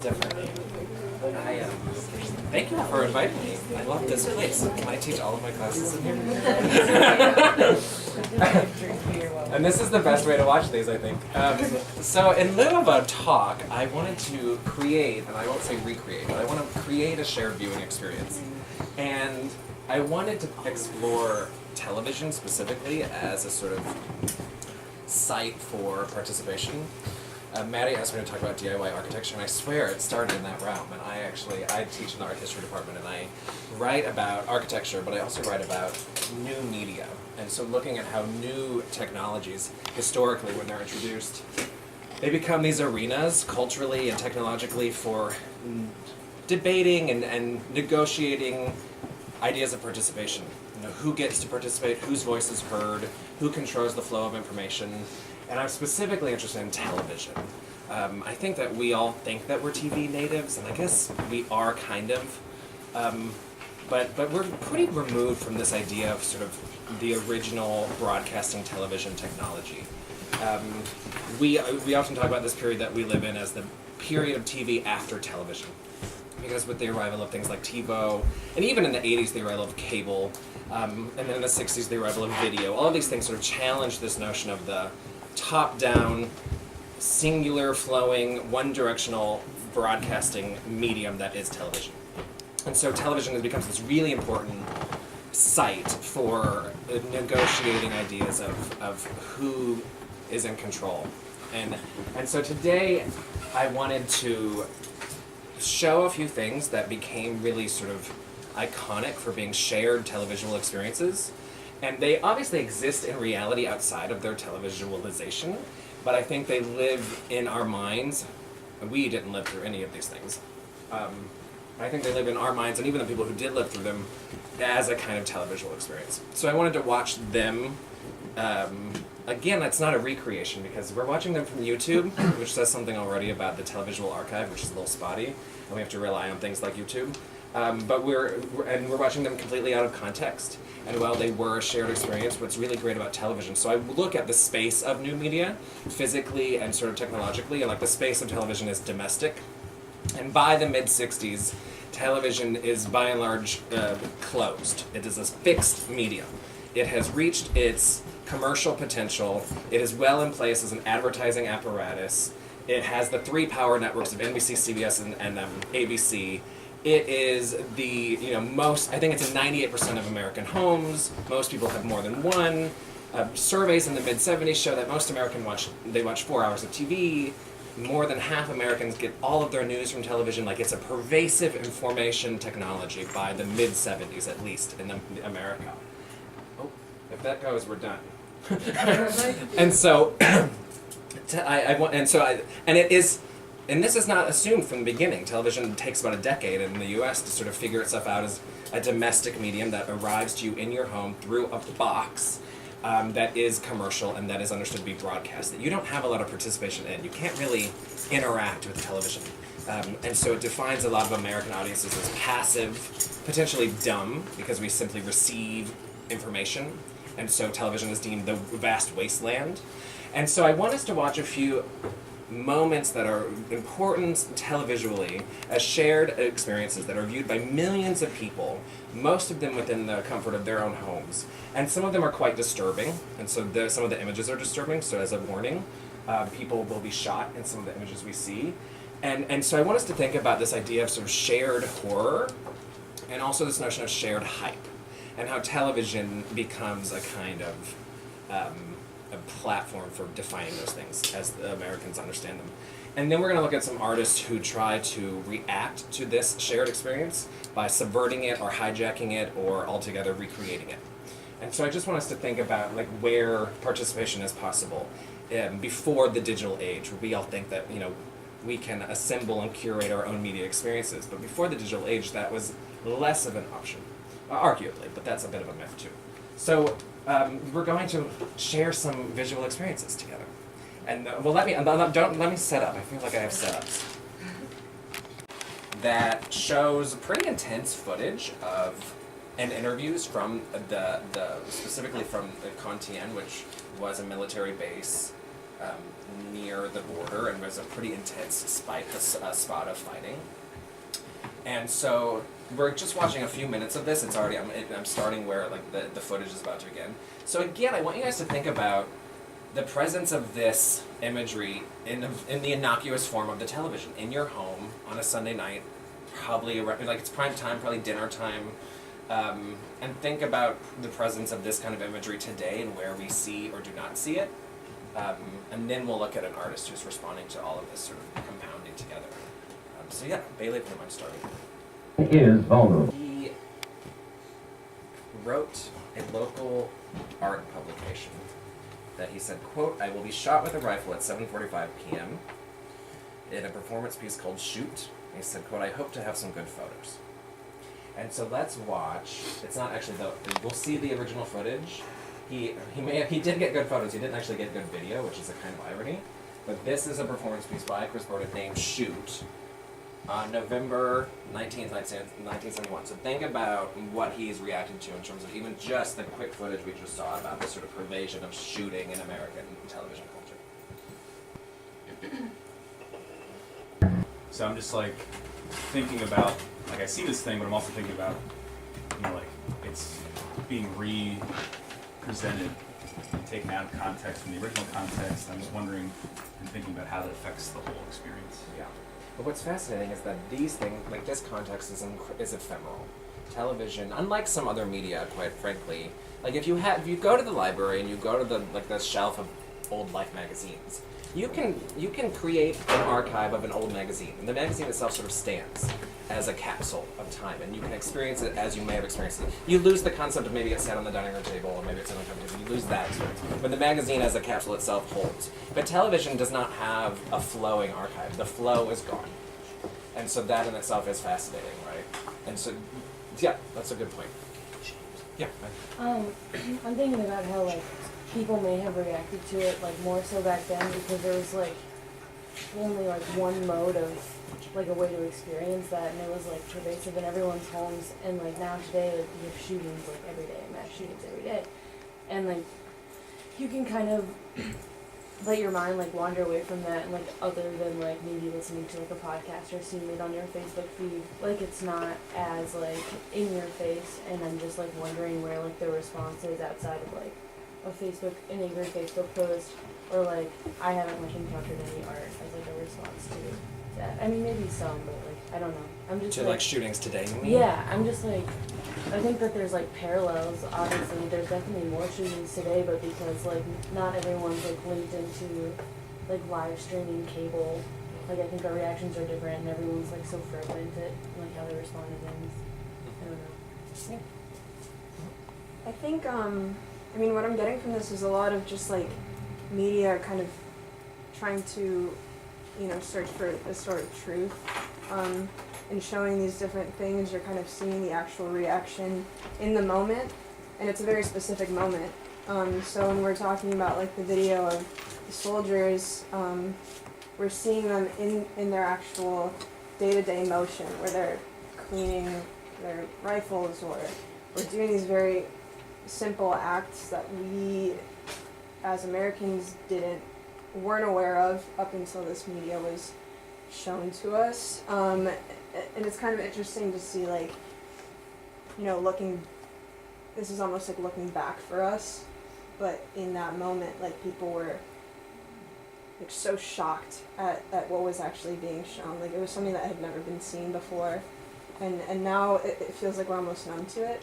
Definitely. Thank you for inviting me. I love this place. Can I teach all of my classes in here? And this is the best way to watch these, I think. So in lieu of a talk, I wanted to create, and I won't say recreate, but I want to create a shared viewing experience. And I wanted to explore television specifically as a sort of site for participation. Maddie asked me to talk about DIY architecture, and I swear it started in that realm. And I teach in the art history department, and I write about architecture, but I also write about new media. And so looking at how new technologies, historically, when they're introduced, they become these arenas, culturally and technologically, for debating and negotiating ideas of participation. You know, who gets to participate, whose voice is heard, who controls the flow of information. And I'm specifically interested in television. I think that we all think that we're TV natives, and I guess we are kind of, but we're pretty removed from this idea of sort of the original broadcasting television technology. We often talk about this period that we live in as the period of TV after television, because with the arrival of things like TiVo, and even in the 80s the arrival of cable, and then in the 60s the arrival of video, all of these things sort of challenge this notion of the top-down, singular, flowing, one-directional broadcasting medium that is television. And so television becomes this really important site for negotiating ideas of who is in control. And so today I wanted to show a few things that became really sort of iconic for being shared televisual experiences. And they obviously exist in reality outside of their televisualization, but I think they live in our minds. We didn't live through any of these things. I think they live in our minds, and even the people who did live through them, as a kind of televisual experience. So I wanted to watch them. Again, that's not a recreation, because we're watching them from YouTube, which says something already about the televisual archive, which is a little spotty, and we have to rely on things like YouTube. But we're watching them completely out of context. And while they were a shared experience, what's really great about television, so I look at the space of new media, physically and sort of technologically, and like the space of television is domestic. And by the mid-60s, television is by and large closed. It is a fixed medium. It has reached its commercial potential. It is well in place as an advertising apparatus. It has the three power networks of NBC, CBS, and ABC. It is the, most, I think it's in 98% of American homes. Most people have more than one. Surveys in the mid-70s show that most Americans watch 4 hours of TV. More than half Americans get all of their news from television. Like, it's a pervasive information technology by the mid-70s, at least, in America. Oh, if that goes, we're done. And so, and this is not assumed from the beginning. Television takes about a decade in the US to sort of figure itself out as a domestic medium that arrives to you in your home through a box that is commercial and that is understood to be broadcast, that you don't have a lot of participation in. You can't really interact with television. And so it defines a lot of American audiences as passive, potentially dumb, because we simply receive information. And so television is deemed the vast wasteland. And so I want us to watch a few moments that are important televisually as shared experiences that are viewed by millions of people, most of them within the comfort of their own homes. And some of them are quite disturbing, and so some of the images are disturbing, so as a warning, people will be shot in some of the images we see. And so I want us to think about this idea of sort of shared horror, and also this notion of shared hype, and how television becomes a kind of a platform for defining those things as the Americans understand them. And then we're going to look at some artists who try to react to this shared experience by subverting it or hijacking it or altogether recreating it. And so I just want us to think about like where participation is possible before the digital age, where we all think that we can assemble and curate our own media experiences. But before the digital age, that was less of an option, arguably, but that's a bit of a myth too. So we're going to share some visual experiences together, and let me set up. I feel like I have setups that shows pretty intense footage of and interviews from specifically from the Contienne, which was a military base near the border, and there's a pretty intense spot of fighting. And so we're just watching a few minutes of this. It's already, I'm starting where like the footage is about to begin. So again, I want you guys to think about the presence of this imagery in the innocuous form of the television in your home on a Sunday night, probably like it's prime time, probably dinner time, and think about the presence of this kind of imagery today and where we see or do not see it, and then we'll look at an artist who's responding to all of this sort of compounding together. So yeah, Bailey, if you don't mind starting. Is vulnerable. He wrote a local art publication that he said, quote, "I will be shot with a rifle at 7:45 p.m. in a performance piece called Shoot." He said, quote, "I hope to have some good photos." And so let's watch. It's not actually we'll see the original footage. He did get good photos. He didn't actually get good video, which is a kind of irony. But this is a performance piece by Chris Borden named Shoot on November 19th, 1971. So think about what he's reacting to in terms of even just the quick footage we just saw about the sort of pervasion of shooting in American television culture. So I'm just like thinking about, like I see this thing, but I'm also thinking about, like it's being represented and taken out of context from the original context. I'm just wondering and thinking about how that affects the whole experience. Yeah. But what's fascinating is that these things, like this context, is ephemeral. Television, unlike some other media, quite frankly, like if you go to the library and you go to the shelf of old Life magazines, you can create an archive of an old magazine, and the magazine itself sort of stands as a capsule of time, and you can experience it as you may have experienced it. You lose the concept of maybe it sat on the dining room table, or maybe it's on the coffee table. You lose that experience, but the magazine as a capsule itself holds. But television does not have a flowing archive. The flow is gone, and so that in itself is fascinating, right? And so, yeah, that's a good point. Yeah. I'm thinking about how like people may have reacted to it like more so back then because there was like only like one mode of like a way to experience that, and it was like pervasive in everyone's homes. And like now today, like you have shootings like every day, mass shootings every day, and like you can kind of let your mind like wander away from that, and like other than like maybe listening to like a podcast or seeing it on your Facebook feed, like it's not as like in your face. And I'm just like wondering where like the response is outside of like an angry Facebook post, or like I haven't like encountered any art as like a response to that. I mean maybe some, but like I don't know. I'm just like shootings today, you mean? Yeah, I'm just like I think that there's like parallels. Obviously, there's definitely more shootings today, but because like not everyone's like linked into like live streaming cable, like I think our reactions are different, and everyone's like so fragmented, like how they respond to things. I don't know. Yeah. I think, I mean, what I'm getting from this is a lot of just like media kind of trying to, search for this sort of truth. And showing these different things, you're kind of seeing the actual reaction in the moment, and it's a very specific moment. So when we're talking about like the video of the soldiers, we're seeing them in their actual day-to-day motion, where they're cleaning their rifles, or doing these very simple acts that we as Americans weren't aware of up until this media was shown to us. And it's kind of interesting to see, like, this is almost like looking back for us, but in that moment, like, people were like so shocked at what was actually being shown. Like, it was something that had never been seen before, and now it feels like we're almost numb to it.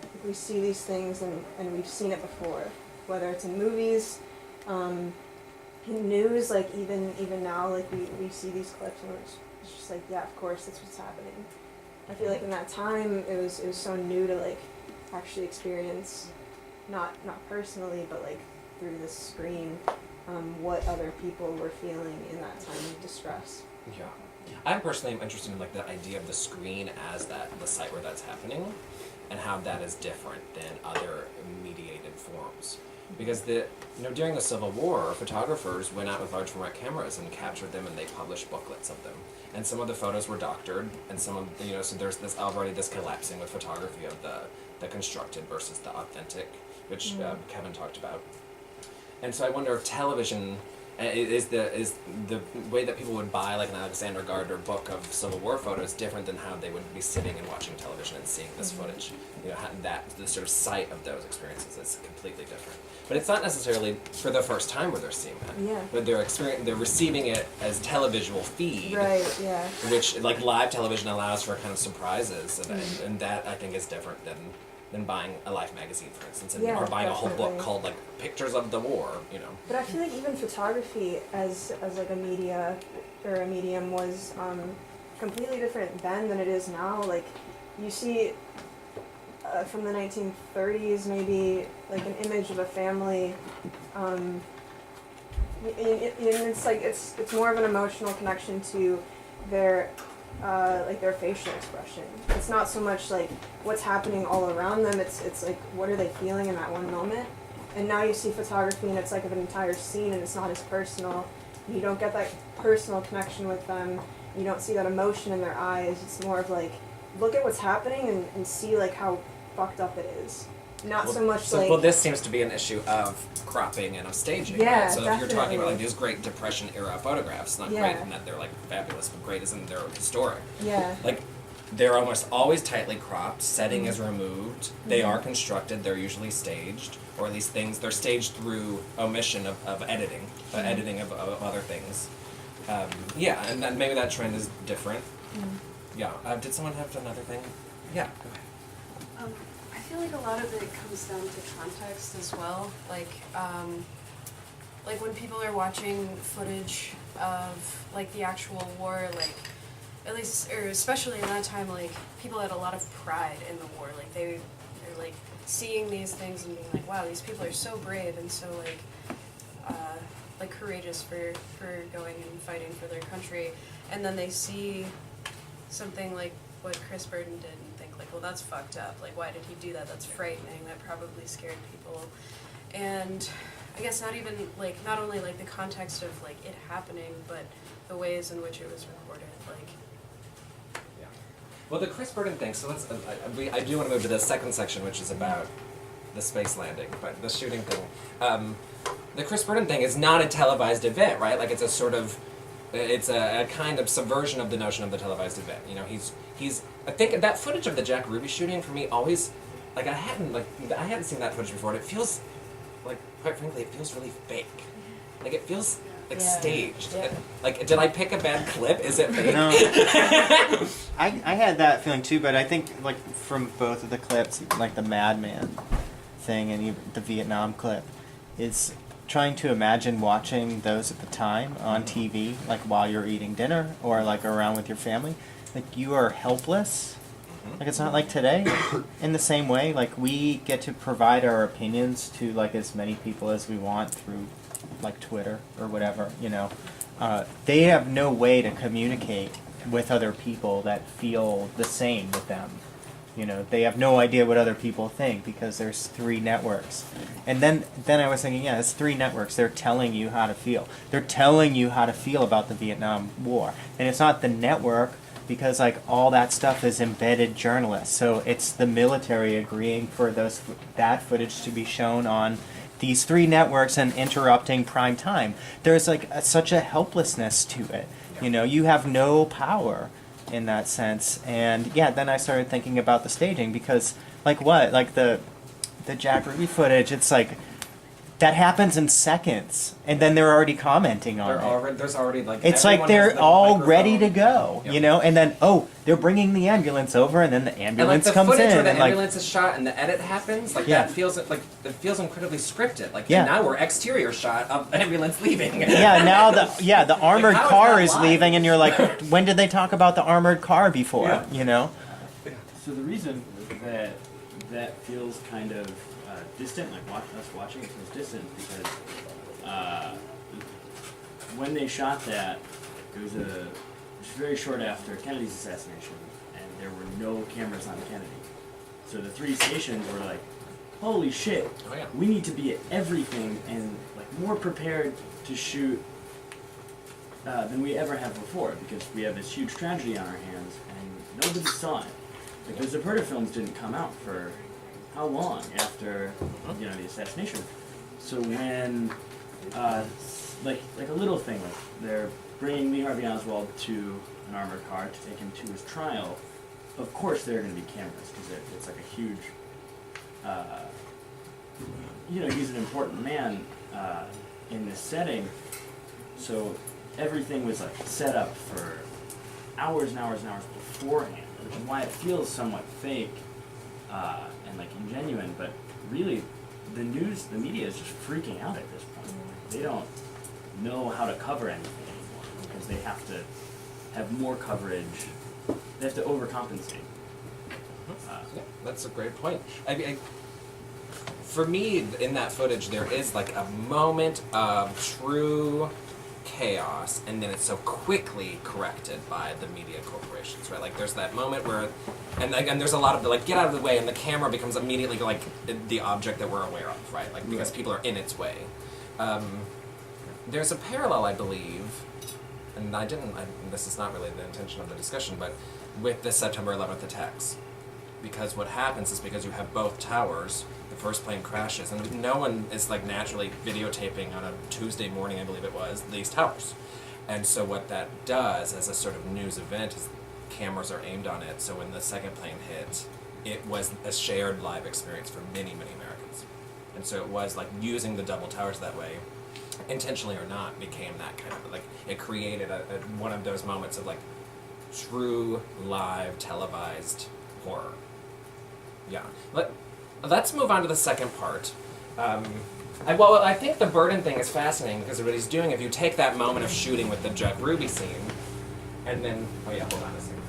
Like, we see these things and we've seen it before, whether it's in movies, in news, like even now, like we see these clips and it's just like, yeah, of course, that's what's happening. I feel like in that time, it was so new to like actually experience, not personally, but like through the screen, what other people were feeling in that time of distress. Yeah. I'm personally interested in like the idea of the screen as the site where that's happening, and how that is different than other mediated forms. Because during the Civil War, photographers went out with large format cameras and captured them, and they published booklets of them. And some of the photos were doctored, and some of so there's this collapsing with photography of the constructed versus the authentic, which Kevin talked about. And so I wonder if television is the way that people would buy like an Alexander Gardner book of Civil War photos different than how they would be sitting and watching television and seeing this footage. You know, the sort of sight of those experiences is completely different. But it's not necessarily for the first time where they're seeing that. Yeah. But they're receiving it as televisual feed. Right. Yeah. Which like live television allows for kind of surprises, and that I think is different than buying a Life magazine, for instance, Yeah, or buying a whole book definitely. called like Pictures of the War. You know. But I feel like even photography as like a media or a medium was completely different then than it is now. Like you see from the 1930s maybe like an image of a family. It's like it's more of an emotional connection to their like their facial expression. It's not so much like what's happening all around them. It's like what are they feeling in that one moment. And now you see photography and it's like of an entire scene and it's not as personal. You don't get that personal connection with them. You don't see that emotion in their eyes. It's more of like look at what's happening and see like how fucked up it is. Not so much like... Well, this seems to be an issue of cropping and of staging. Yeah, right? So if you're talking about like definitely. these great Depression era photographs, not Yeah. great in that they're like fabulous, but great as in they're historic. Yeah. Like they're almost always tightly cropped. Setting is removed. They are constructed. They're usually staged, or at least they're staged through omission of editing, editing of other things. Yeah, and then maybe that trend is different. Yeah. Did someone have another thing? Yeah. Go ahead. I feel like a lot of it comes down to context as well. Like when people are watching footage of like the actual war, like at least or especially in that time, like people had a lot of pride in the war. Like they're like seeing these things and being like, wow, these people are so brave and so like courageous for going and fighting for their country. And then they see something like what Chris Burden did and think like, well, that's fucked up. Like, why did he do that? That's frightening. That probably scared people. And I guess not only like the context of like it happening, but the ways in which it was recorded. Like, Yeah. Well, the Chris Burden thing. So let's. I do want to move to the second section, which is about the space landing, but the shooting thing. The Chris Burden thing is not a televised event, right? Like it's a sort of. It's a kind of subversion of the notion of the televised event. You know, he's. I think that footage of the Jack Ruby shooting for me always, like I hadn't seen that footage before, and it feels, like quite frankly, it feels really fake. Like it feels like staged. Yeah. Like did I pick a bad clip? Is it fake? No. I had that feeling too, but I think like from both of the clips, like the Madman thing and even the Vietnam clip, is trying to imagine watching those at the time on TV, like while you're eating dinner or like around with your family. Like you are helpless. Like it's not like today. In the same way, like we get to provide our opinions to like as many people as we want through like Twitter or whatever, you know. They have no way to communicate with other people that feel the same with them. You know, they have no idea what other people think because there's 3 networks. And then I was thinking, yeah, it's 3 networks. They're telling you how to feel. They're telling you how to feel about the Vietnam War. And it's not the network because like all that stuff is embedded journalists. So it's the military agreeing for that footage to be shown on these 3 networks and interrupting prime time. There's like such a helplessness to it. You know, you have no power in that sense. And yeah, then I started thinking about the staging because like what? Like the Jack Ruby footage, it's like that happens in seconds and then they're already commenting on it. There's already like It's like everyone has they're the all microphone. ready to go, Yep. you know, and then they're bringing the ambulance over, and then the And like ambulance the comes footage in, where the and like ambulance is shot and the edit happens, like Yeah. that feels like it feels incredibly scripted. Like Yeah. now we're exterior shot of ambulance leaving. yeah, now the armored how is car that is live? leaving, and you're like, when did they talk about the armored car before? Yeah. You know? So the reason that feels kind of distant, like us watching it feels distant, because when they shot that, it was very short after Kennedy's assassination, and there were no cameras on Kennedy. So the 3 stations were like, holy shit, Oh, yeah. we need to be at everything and like more prepared to shoot than we ever have before, because we have this huge tragedy on our hands and nobody saw it. Like the Zapruder films didn't come out for how long after the assassination? So when like a little thing, like they're bringing Lee Harvey Oswald to an armored car to take him to his trial. Of course, there are going to be cameras because it's like a huge. He's an important man in this setting, so everything was like set up for hours and hours and hours beforehand, which is why it feels somewhat fake and like ingenuine. But really, the media is just freaking out at this point. They don't know how to cover anything anymore because they have to have more coverage. They have to overcompensate. Yeah, that's a great point. For me, in that footage, there is like a moment of true chaos, and then it's so quickly corrected by the media corporations, right? Like, there's that moment where, and there's a lot of like, get out of the way, and the camera becomes immediately like the object that we're aware of, right? Like, because people are in its way. There's a parallel, I believe, and this is not really the intention of the discussion, but with the September 11th attacks. Because what happens is because you have both towers, the first plane crashes, and no one is like naturally videotaping on a Tuesday morning, I believe it was, these towers. And so what that does as a sort of news event is cameras are aimed on it, so when the second plane hit, it was a shared live experience for many, many Americans. And so it was like using the double towers that way, intentionally or not, became that kind of, like, it created one of those moments of like true live televised horror. Yeah. Let's move on to the second part. I think the burden thing is fascinating because what he's doing, if you take that moment of shooting with the Jack Ruby scene, and then, hold on a second.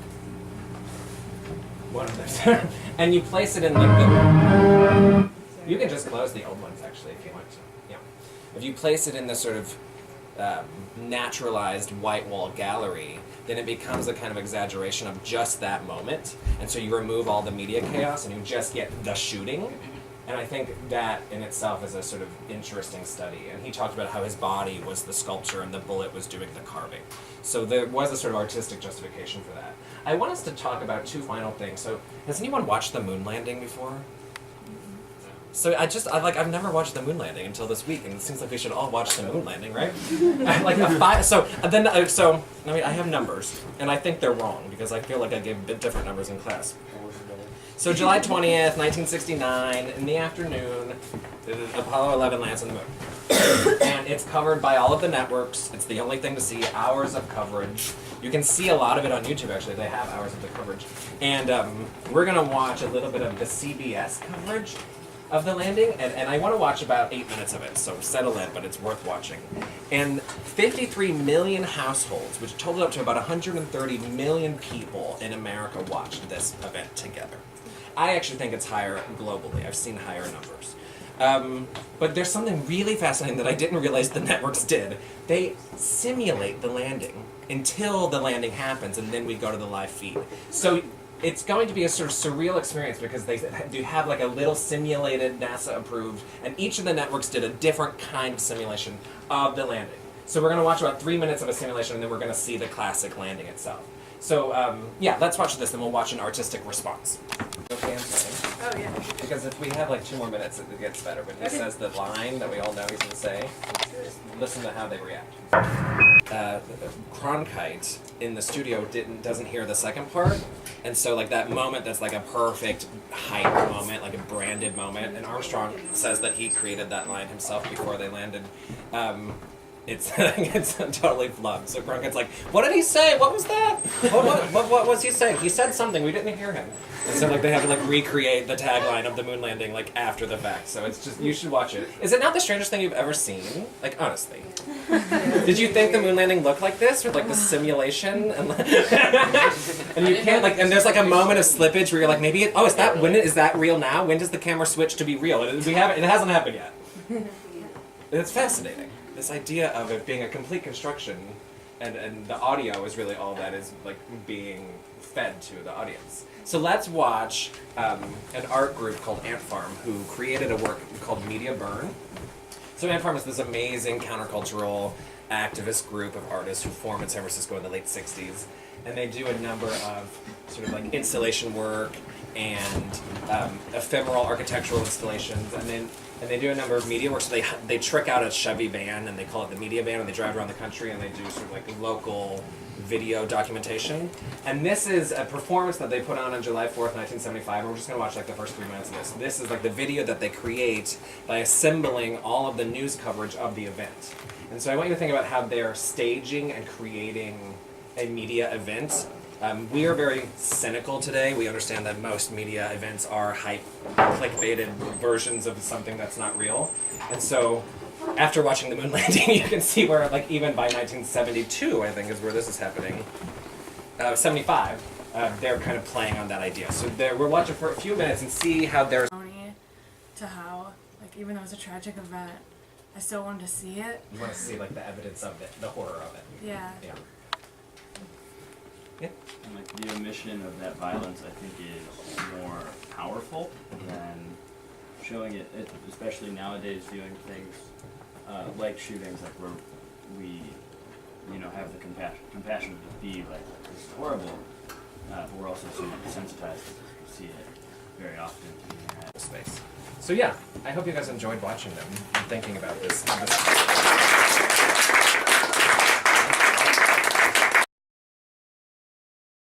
One of those. And you place it in like the, you can just close the old ones actually if you want to. Yeah. If you place it in the sort of naturalized white wall gallery, then it becomes a kind of exaggeration of just that moment. And so you remove all the media chaos and you just get the shooting. And I think that in itself is a sort of interesting study. And he talked about how his body was the sculpture and the bullet was doing the carving. So there was a sort of artistic justification for that. I want us to talk about two final things. So has anyone watched the moon landing before? So I've never watched the moon landing until this week, and it seems like we should all watch the moon landing, right? I have numbers, and I think they're wrong, because I feel like I gave a bit different numbers in class. So July 20th, 1969, in the afternoon, Apollo 11 lands on the moon. And it's covered by all of the networks. It's the only thing to see, hours of coverage. You can see a lot of it on YouTube, actually. They have hours of the coverage. And we're going to watch a little bit of the CBS coverage of the landing, and I want to watch about 8 minutes of it, so settle in, but it's worth watching. And 53 million households, which totaled up to about 130 million people in America, watched this event together. I actually think it's higher globally. I've seen higher numbers. But there's something really fascinating that I didn't realize the networks did. They simulate the landing until the landing happens, and then we go to the live feed. So it's going to be a sort of surreal experience because they do have like a little simulated, NASA approved, and each of the networks did a different kind of simulation of the landing. So we're going to watch about 3 minutes of a simulation, and then we're going to see the classic landing itself. So let's watch this, and we'll watch an artistic response. Okay, I'm sorry. Oh, yeah. Because if we have like 2 more minutes, it gets better. When he says the line that we all know he's going to say, listen to how they react. Cronkite in the studio doesn't hear the second part, and so like that moment that's like a perfect hype moment, like a branded moment, and Armstrong says that he created that line himself before they landed. It's totally flubbed. So Cronkite's like, what did he say? What was that? What was he saying? He said something. We didn't hear him. And so like they have to like recreate the tagline of the moon landing like after the fact. So it's just, you should watch it. Is it not the strangest thing you've ever seen? Like honestly. Did you think the moon landing looked like this, with like the simulation? And you can't like, and there's like a moment of slippage where you're like, maybe is that real now? When does the camera switch to be real? It hasn't happened yet. It's fascinating. This idea of it being a complete construction, and the audio is really all that is like being fed to the audience. So let's watch an art group called Ant Farm, who created a work called Media Burn. So Ant Farm is this amazing countercultural activist group of artists who formed in San Francisco in the late 60s. and they do a number of sort of like installation work and ephemeral architectural installations, and they do a number of media work. So they trick out a Chevy van and they call it the media van, and they drive around the country and they do sort of like local video documentation. And this is a performance that they put on July 4th, 1975, and we're just going to watch like the first 3 minutes of this. This is like the video that they create by assembling all of the news coverage of the event. And so I want you to think about how they're staging and creating a media event. We are very cynical today. We understand that most media events are hype, clickbaited versions of something that's not real. And so after watching the moon landing, you can see where, like, even by 1972, I think is where this is happening, 75, they're kind of playing on that idea. So we're watching for a few minutes and see how they're... To how, like, even though it's a tragic event, I still wanted to see it. You want to see, like, the evidence of it, the horror of it. Yeah. Yeah. And like the omission of that violence, I think, is more powerful than showing it, especially nowadays, doing things like shootings, like where we, have the compassion to be like, this is horrible, but we're also so desensitized to see it very often in the internet. Space. So yeah, I hope you guys enjoyed watching them and thinking about this.